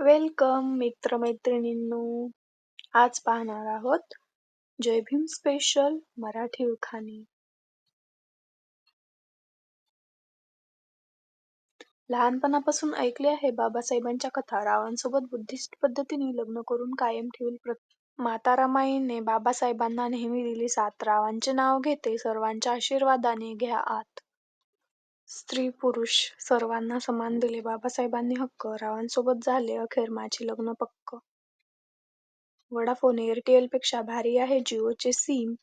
Welcome मित्र-मैत्रिणींनो. आज पाहणार आहोत जय भीम स्पेशल मराठी उखाणे. लहानपणापासून ऐकले आहे बाबासाहेबांच्या कथा. रावांसोबत बुद्धिस्ट पद्धतीने लग्न करून कायम ठेवील माता रमाईने बाबासाहेबांना नेहमी दिली साथ. रावांचे नाव घेते सर्वांच्या आशीर्वादाने घ्या आत. स्त्री-पुरुष सर्वांना समान दिले बाबासाहेबांनी हक्क. रावांसोबत झाले अखेर माझे लग्न पक्क. वोडाफोन एअरटेलपेक्षा भारी आहे जिओचे सिम.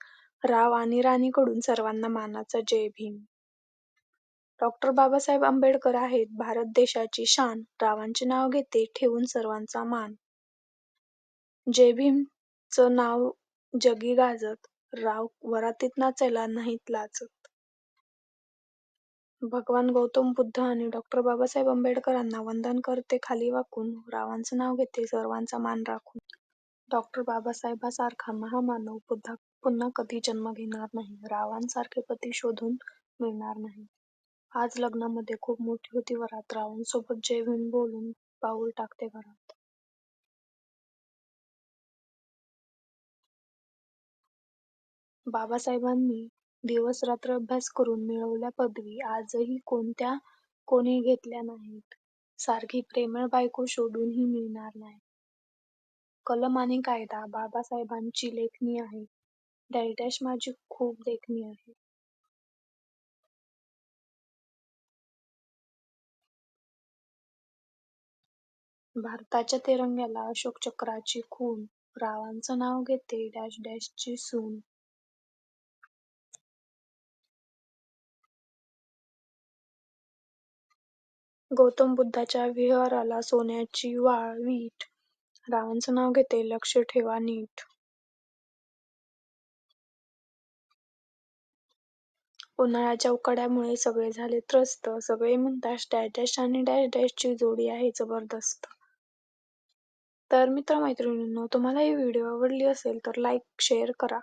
राव आणि राणीकडून सर्वांना मानाचा जय भीम. डॉ. बाबासाहेब आंबेडकर आहेत भारत देशाची शान. रावांचे नाव घेते ठेवून सर्वांचा मान. जय भीमचं नाव जगी गाजत. राव वरातीत नाचायला नाहीत लाजत. भगवान गौतम बुद्ध आणि डॉ. बाबासाहेब आंबेडकरांना वंदन करते खाली वाकून. रावांचं नाव घेते सर्वांचा मान राखून. डॉ. बाबासाहेबांसारखा महामानव पुन्हा कधी जन्म घेणार नाही. रावांसारखे पती शोधून मिळणार नाही. आज लग्नामध्ये खूप मोठी होती वरात. रावांसोबत जय भीम बोलून पाऊल टाकते घरात. बाबासाहेबांनी दिवस-रात्र अभ्यास करून मिळवल्या पदवी. आजही कोणी घेतल्या नाहीत. सारखी प्रेमळ बायको शोधूनही मिळणार नाही. कलम आणि कायदा बाबासाहेबांची लेखणी आहे. डॅश माझी खूप देखणी आहे. भारताच्या तिरंग्याला अशोक चक्राची खूण. रावांचं नाव घेते ची सून. गौतम बुद्धाच्या विहाराला सोन्याची वीट. रावांचं नाव घेते लक्ष ठेवा नीट. उन्हाळ्याच्या उकाड्यामुळे सगळे झाले त्रस्त. सगळे म्हणतात डॅश आणि ची जोडी आहे जबरदस्त. तर मित्र-मैत्रिणींनो, तुम्हाला ही व्हिडिओ आवडली असेल तर लाईक, शेअर करा.